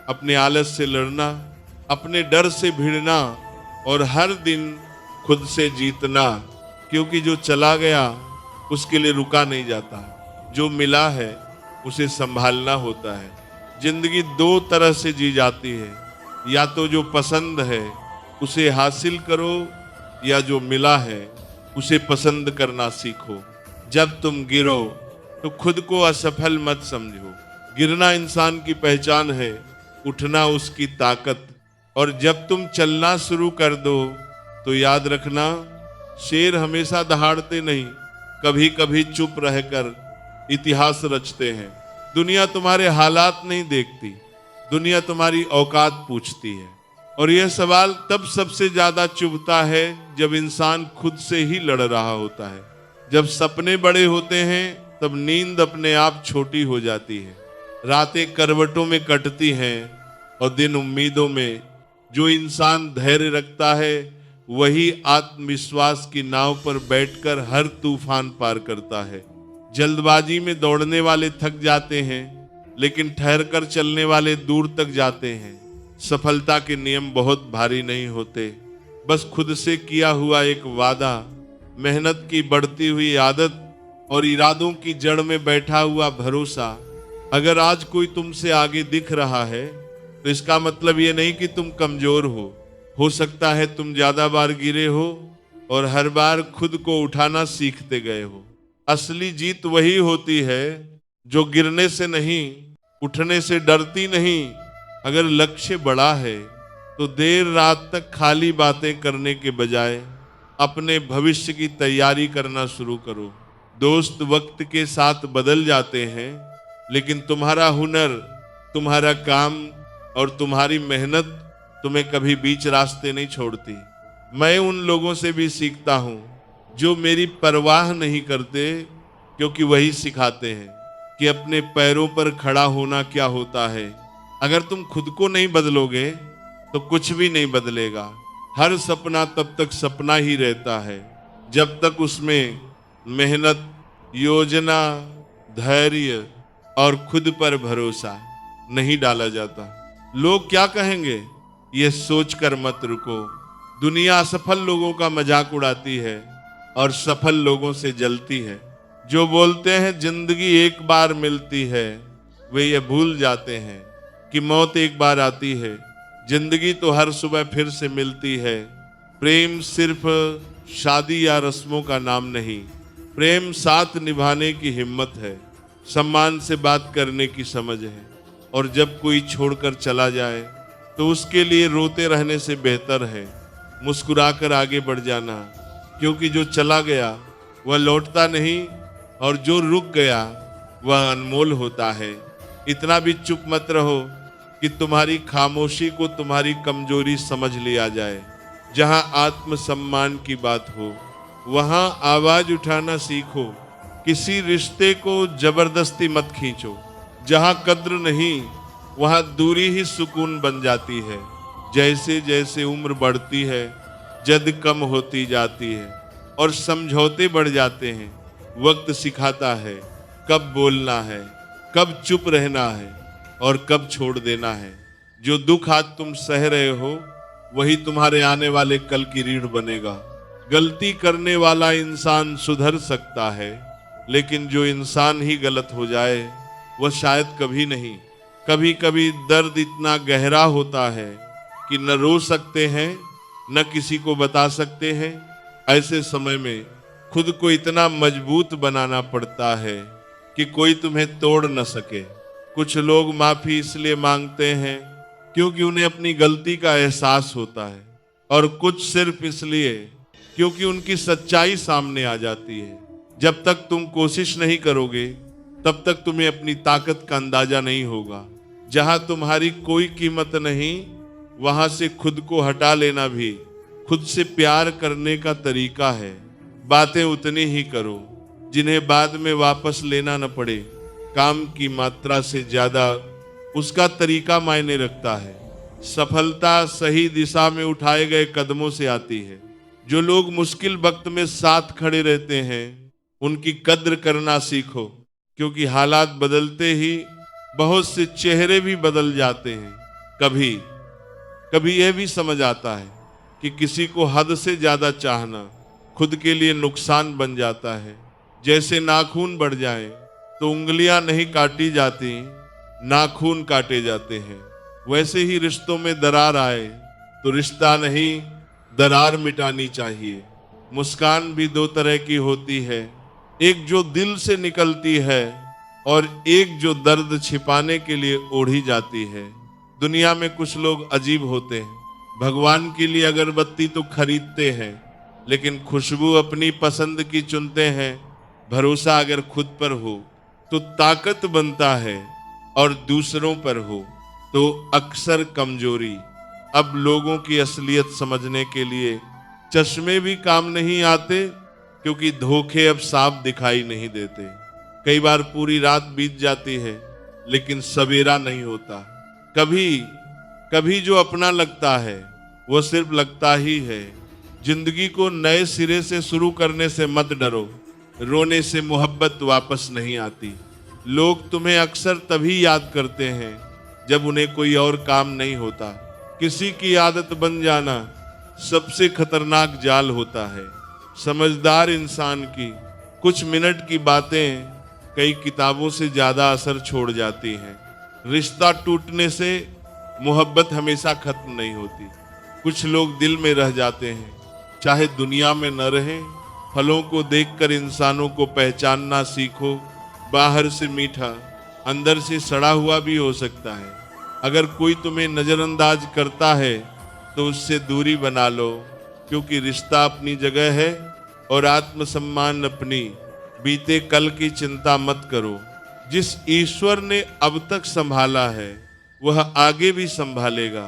अपने आलस से लड़ना, अपने डर से भिड़ना और हर दिन खुद से जीतना। क्योंकि जो चला गया उसके लिए रुका नहीं जाता, जो मिला है उसे संभालना होता है। जिंदगी 2 तरह से जी जाती है, या तो जो पसंद है उसे हासिल करो, या जो मिला है उसे पसंद करना सीखो। जब तुम गिरो तो खुद को असफल मत समझो। गिरना इंसान की पहचान है, उठना उसकी ताकत। और जब तुम चलना शुरू कर दो तो याद रखना, शेर हमेशा दहाड़ते नहीं, कभी कभी चुप रहकर इतिहास रचते हैं। दुनिया तुम्हारे हालात नहीं देखती, दुनिया तुम्हारी औकात पूछती है। और यह सवाल तब सबसे ज्यादा चुभता है जब इंसान खुद से ही लड़ रहा होता है। जब सपने बड़े होते हैं तब नींद अपने आप छोटी हो जाती है, रातें करवटों में कटती हैं और दिन उम्मीदों में। जो इंसान धैर्य रखता है वही आत्मविश्वास की नाव पर बैठकर हर तूफान पार करता है। जल्दबाजी में दौड़ने वाले थक जाते हैं, लेकिन ठहरकर चलने वाले दूर तक जाते हैं। सफलता के नियम बहुत भारी नहीं होते, बस खुद से किया हुआ एक वादा, मेहनत की बढ़ती हुई आदत और इरादों की जड़ में बैठा हुआ भरोसा। अगर आज कोई तुमसे आगे दिख रहा है तो इसका मतलब ये नहीं कि तुम कमजोर हो सकता है तुम ज्यादा बार गिरे हो और हर बार खुद को उठाना सीखते गए हो। असली जीत वही होती है जो गिरने से नहीं, उठने से डरती नहीं। अगर लक्ष्य बड़ा है तो देर रात तक खाली बातें करने के बजाय अपने भविष्य की तैयारी करना शुरू करो। दोस्त वक्त के साथ बदल जाते हैं, लेकिन तुम्हारा हुनर, तुम्हारा काम और तुम्हारी मेहनत तुम्हें कभी बीच रास्ते नहीं छोड़ती। मैं उन लोगों से भी सीखता हूं जो मेरी परवाह नहीं करते, क्योंकि वही सिखाते हैं कि अपने पैरों पर खड़ा होना क्या होता है। अगर तुम खुद को नहीं बदलोगे तो कुछ भी नहीं बदलेगा। हर सपना तब तक सपना ही रहता है जब तक उसमें मेहनत, योजना, धैर्य और खुद पर भरोसा नहीं डाला जाता। लोग क्या कहेंगे, ये सोचकर मत रुको। दुनिया असफल लोगों का मजाक उड़ाती है और सफल लोगों से जलती है। जो बोलते हैं जिंदगी एक बार मिलती है, वे ये भूल जाते हैं कि मौत एक बार आती है। जिंदगी तो हर सुबह फिर से मिलती है। प्रेम सिर्फ शादी या रस्मों का नाम नहीं, प्रेम साथ निभाने की हिम्मत है, सम्मान से बात करने की समझ है। और जब कोई छोड़कर चला जाए तो उसके लिए रोते रहने से बेहतर है मुस्कुराकर आगे बढ़ जाना, क्योंकि जो चला गया वह लौटता नहीं और जो रुक गया वह अनमोल होता है। इतना भी चुप मत रहो कि तुम्हारी खामोशी को तुम्हारी कमजोरी समझ लिया जाए। जहां आत्मसम्मान की बात हो वहां आवाज उठाना सीखो। किसी रिश्ते को जबरदस्ती मत खींचो। जहां कद्र नहीं वहां दूरी ही सुकून बन जाती है। जैसे जैसे उम्र बढ़ती है, जद कम होती जाती है और समझौते बढ़ जाते हैं। वक्त सिखाता है कब बोलना है, कब चुप रहना है और कब छोड़ देना है। जो दुख आज तुम सह रहे हो वही तुम्हारे आने वाले कल की रीढ़ बनेगा। गलती करने वाला इंसान सुधर सकता है, लेकिन जो इंसान ही गलत हो जाए वह शायद कभी नहीं। कभी कभी दर्द इतना गहरा होता है कि न रो सकते हैं न किसी को बता सकते हैं। ऐसे समय में खुद को इतना मजबूत बनाना पड़ता है कि कोई तुम्हें तोड़ न सके। कुछ लोग माफी इसलिए मांगते हैं क्योंकि उन्हें अपनी गलती का एहसास होता है, और कुछ सिर्फ इसलिए क्योंकि उनकी सच्चाई सामने आ जाती है। जब तक तुम कोशिश नहीं करोगे तब तक तुम्हें अपनी ताकत का अंदाजा नहीं होगा। जहां तुम्हारी कोई कीमत नहीं वहां से खुद को हटा लेना भी खुद से प्यार करने का तरीका है। बातें उतनी ही करो जिन्हें बाद में वापस लेना न पड़े। काम की मात्रा से ज्यादा उसका तरीका मायने रखता है। सफलता सही दिशा में उठाए गए कदमों से आती है। जो लोग मुश्किल वक्त में साथ खड़े रहते हैं उनकी कद्र करना सीखो, क्योंकि हालात बदलते ही बहुत से चेहरे भी बदल जाते हैं। कभी कभी यह भी समझ आता है कि किसी को हद से ज्यादा चाहना खुद के लिए नुकसान बन जाता है। जैसे नाखून बढ़ जाएं तो उंगलियां नहीं काटी जाती, नाखून काटे जाते हैं। वैसे ही रिश्तों में दरार आए तो रिश्ता नहीं दरार मिटानी चाहिए। मुस्कान भी दो तरह की होती है, एक जो दिल से निकलती है और एक जो दर्द छिपाने के लिए ओढ़ी जाती है। दुनिया में कुछ लोग अजीब होते हैं। भगवान के लिए अगरबत्ती तो खरीदते हैं, लेकिन खुशबू अपनी पसंद की चुनते हैं। भरोसा अगर खुद पर हो तो ताकत बनता है, और दूसरों पर हो तो अक्सर कमजोरी। अब लोगों की असलियत समझने के लिए चश्मे भी काम नहीं आते, क्योंकि धोखे अब साफ दिखाई नहीं देते। कई बार पूरी रात बीत जाती है लेकिन सवेरा नहीं होता। कभी कभी जो अपना लगता है वो सिर्फ लगता ही है। जिंदगी को नए सिरे से शुरू करने से मत डरो, रोने से मोहब्बत वापस नहीं आती। लोग तुम्हें अक्सर तभी याद करते हैं जब उन्हें कोई और काम नहीं होता। किसी की आदत बन जाना सबसे खतरनाक जाल होता है। समझदार इंसान की कुछ मिनट की बातें कई किताबों से ज्यादा असर छोड़ जाती हैं। रिश्ता टूटने से मोहब्बत हमेशा खत्म नहीं होती। कुछ लोग दिल में रह जाते हैं, चाहे दुनिया में न रहें। फलों को देखकर इंसानों को पहचानना सीखो। बाहर से मीठा, अंदर से सड़ा हुआ भी हो सकता है। अगर कोई तुम्हें नजरअंदाज करता है तो उससे दूरी बना लो, क्योंकि रिश्ता अपनी जगह है और आत्मसम्मान अपनी। बीते कल की चिंता मत करो। जिस ईश्वर ने अब तक संभाला है वह आगे भी संभालेगा।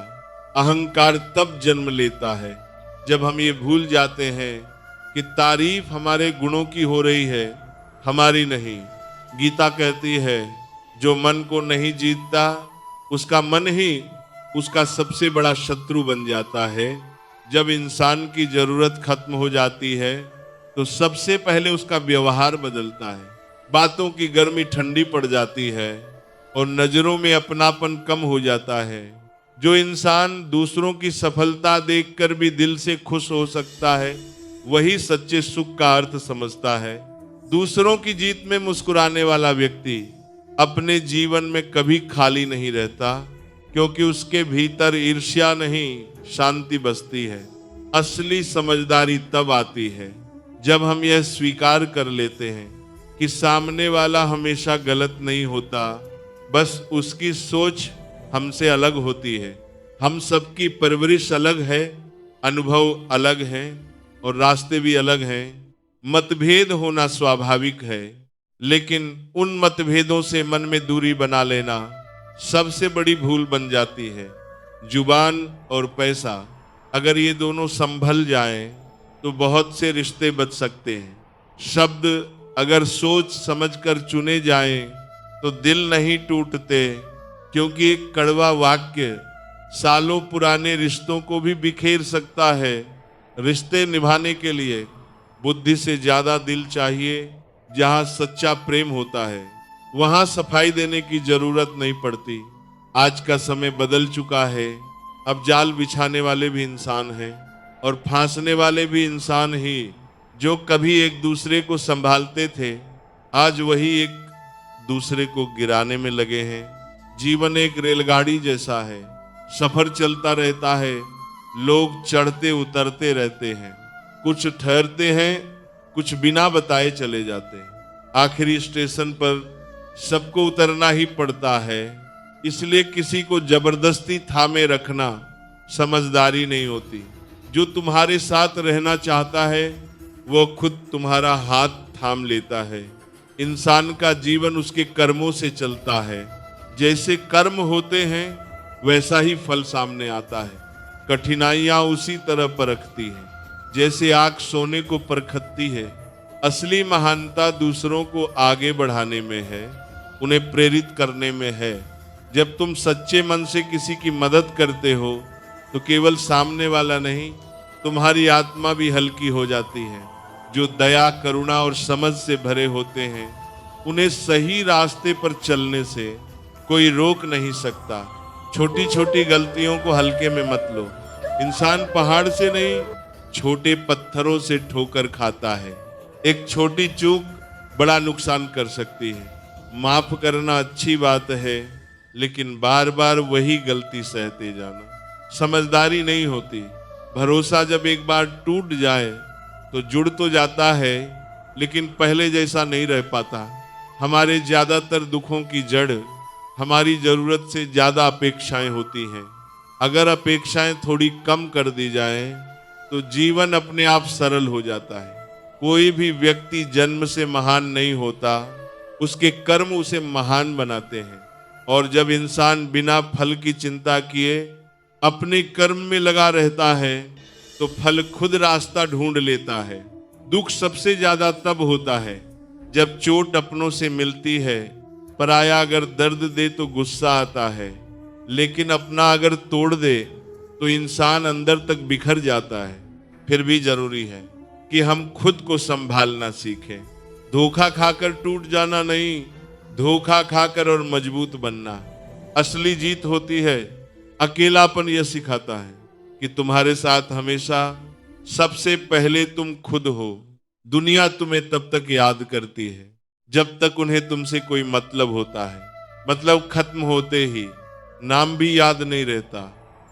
अहंकार तब जन्म लेता है जब हम ये भूल जाते हैं कि तारीफ हमारे गुणों की हो रही है, हमारी नहीं। गीता कहती है, जो मन को नहीं जीतता उसका मन ही उसका सबसे बड़ा शत्रु बन जाता है। जब इंसान की जरूरत खत्म हो जाती है तो सबसे पहले उसका व्यवहार बदलता है। बातों की गर्मी ठंडी पड़ जाती है और नजरों में अपनापन कम हो जाता है। जो इंसान दूसरों की सफलता देखकर भी दिल से खुश हो सकता है वही सच्चे सुख का अर्थ समझता है। दूसरों की जीत में मुस्कुराने वाला व्यक्ति अपने जीवन में कभी खाली नहीं रहता, क्योंकि उसके भीतर ईर्ष्या नहीं शांति बसती है। असली समझदारी तब आती है जब हम यह स्वीकार कर लेते हैं कि सामने वाला हमेशा गलत नहीं होता, बस उसकी सोच हमसे अलग होती है। हम सबकी परवरिश अलग है, अनुभव अलग है और रास्ते भी अलग हैं। मतभेद होना स्वाभाविक है, लेकिन उन मतभेदों से मन में दूरी बना लेना सबसे बड़ी भूल बन जाती है। जुबान और पैसा अगर ये दोनों संभल जाएं तो बहुत से रिश्ते बच सकते हैं। शब्द अगर सोच समझकर चुने जाएं तो दिल नहीं टूटते, क्योंकि एक कड़वा वाक्य सालों पुराने रिश्तों को भी बिखेर सकता है। रिश्ते निभाने के लिए बुद्धि से ज्यादा दिल चाहिए। जहां सच्चा प्रेम होता है वहां सफाई देने की जरूरत नहीं पड़ती। आज का समय बदल चुका है। अब जाल बिछाने वाले भी इंसान हैं और फांसने वाले भी इंसान ही। जो कभी एक दूसरे को संभालते थे आज वही एक दूसरे को गिराने में लगे हैं। जीवन एक रेलगाड़ी जैसा है, सफर चलता रहता है। लोग चढ़ते उतरते रहते हैं, कुछ ठहरते हैं, कुछ बिना बताए चले जाते हैं। आखिरी स्टेशन पर सबको उतरना ही पड़ता है, इसलिए किसी को जबरदस्ती थामे रखना समझदारी नहीं होती। जो तुम्हारे साथ रहना चाहता है वो खुद तुम्हारा हाथ थाम लेता है। इंसान का जीवन उसके कर्मों से चलता है। जैसे कर्म होते हैं वैसा ही फल सामने आता है। कठिनाइयां उसी तरह परखती हैं जैसे आग सोने को परखती है। असली महानता दूसरों को आगे बढ़ाने में है, उन्हें प्रेरित करने में है। जब तुम सच्चे मन से किसी की मदद करते हो तो केवल सामने वाला नहीं, तुम्हारी आत्मा भी हल्की हो जाती है। जो दया, करुणा और समझ से भरे होते हैं उन्हें सही रास्ते पर चलने से कोई रोक नहीं सकता। छोटी छोटी गलतियों को हल्के में मत लो। इंसान पहाड़ से नहीं, छोटे पत्थरों से ठोकर खाता है। एक छोटी चूक बड़ा नुकसान कर सकती है। माफ करना अच्छी बात है, लेकिन बार बार वही गलती सहते जाना समझदारी नहीं होती। भरोसा जब एक बार टूट जाए तो जुड़ तो जाता है, लेकिन पहले जैसा नहीं रह पाता। हमारे ज्यादातर दुखों की जड़ हमारी जरूरत से ज्यादा अपेक्षाएं होती हैं। अगर अपेक्षाएं थोड़ी कम कर दी जाएं तो जीवन अपने आप सरल हो जाता है। कोई भी व्यक्ति जन्म से महान नहीं होता, उसके कर्म उसे महान बनाते हैं। और जब इंसान बिना फल की चिंता किए अपने कर्म में लगा रहता है तो फल खुद रास्ता ढूंढ लेता है। दुख सबसे ज्यादा तब होता है जब चोट अपनों से मिलती है। पराया अगर दर्द दे तो गुस्सा आता है, लेकिन अपना अगर तोड़ दे तो इंसान अंदर तक बिखर जाता है। फिर भी जरूरी है कि हम खुद को संभालना सीखें। धोखा खाकर टूट जाना नहीं, धोखा खाकर और मजबूत बनना। असली जीत होती है अकेलापन। यह सिखाता है कि तुम्हारे साथ हमेशा सबसे पहले तुम खुद हो। दुनिया तुम्हें तब तक याद करती है जब तक उन्हें तुमसे कोई मतलब होता है। मतलब खत्म होते ही नाम भी याद नहीं रहता।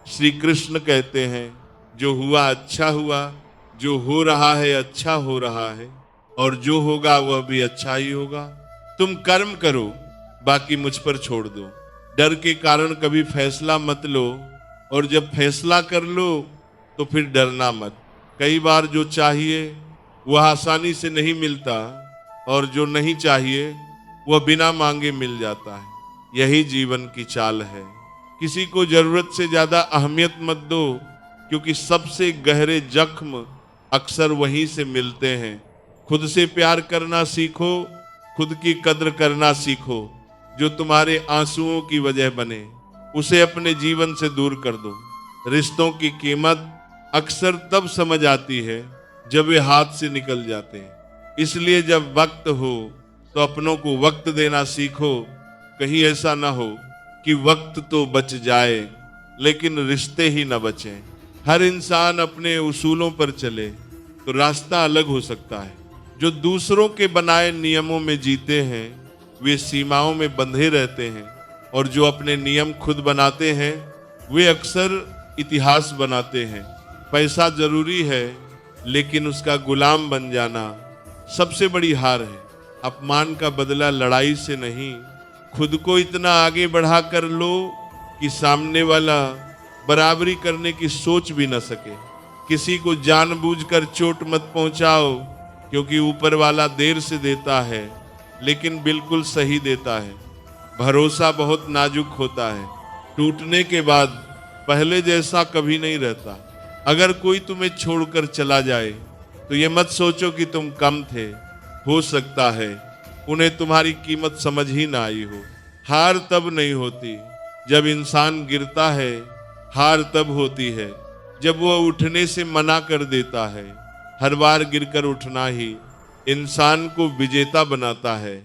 श्री कृष्ण कहते हैं, जो हुआ अच्छा हुआ, जो हो रहा है अच्छा हो रहा है, और जो होगा वह भी अच्छा ही होगा। तुम कर्म करो, बाकी मुझ पर छोड़ दो। डर के कारण कभी फैसला मत लो, और जब फैसला कर लो तो फिर डरना मत। कई बार जो चाहिए वह आसानी से नहीं मिलता, और जो नहीं चाहिए वह बिना मांगे मिल जाता है। यही जीवन की चाल है। किसी को जरूरत से ज्यादा अहमियत मत दो, क्योंकि सबसे गहरे जख्म अक्सर वहीं से मिलते हैं। खुद से प्यार करना सीखो, खुद की कद्र करना सीखो। जो तुम्हारे आंसुओं की वजह बने उसे अपने जीवन से दूर कर दो। रिश्तों की कीमत अक्सर तब समझ आती है जब वे हाथ से निकल जाते हैं। इसलिए जब वक्त हो तो अपनों को वक्त देना सीखो। कहीं ऐसा ना हो कि वक्त तो बच जाए लेकिन रिश्ते ही न बचें। हर इंसान अपने उसूलों पर चले तो रास्ता अलग हो सकता है। जो दूसरों के बनाए नियमों में जीते हैं वे सीमाओं में बंधे रहते हैं, और जो अपने नियम खुद बनाते हैं वे अक्सर इतिहास बनाते हैं। पैसा जरूरी है, लेकिन उसका गुलाम बन जाना सबसे बड़ी हार है। अपमान का बदला लड़ाई से नहीं, खुद को इतना आगे बढ़ा कर लो कि सामने वाला बराबरी करने की सोच भी न सके। किसी को जानबूझकर चोट मत पहुंचाओ, क्योंकि ऊपर वाला देर से देता है लेकिन बिल्कुल सही देता है। भरोसा बहुत नाजुक होता है, टूटने के बाद पहले जैसा कभी नहीं रहता। अगर कोई तुम्हें छोड़कर चला जाए तो ये मत सोचो कि तुम कम थे। हो सकता है उन्हें तुम्हारी कीमत समझ ही ना आई हो। हार तब नहीं होती जब इंसान गिरता है, हार तब होती है जब वह उठने से मना कर देता है। हर बार गिरकर उठना ही इंसान को विजेता बनाता है।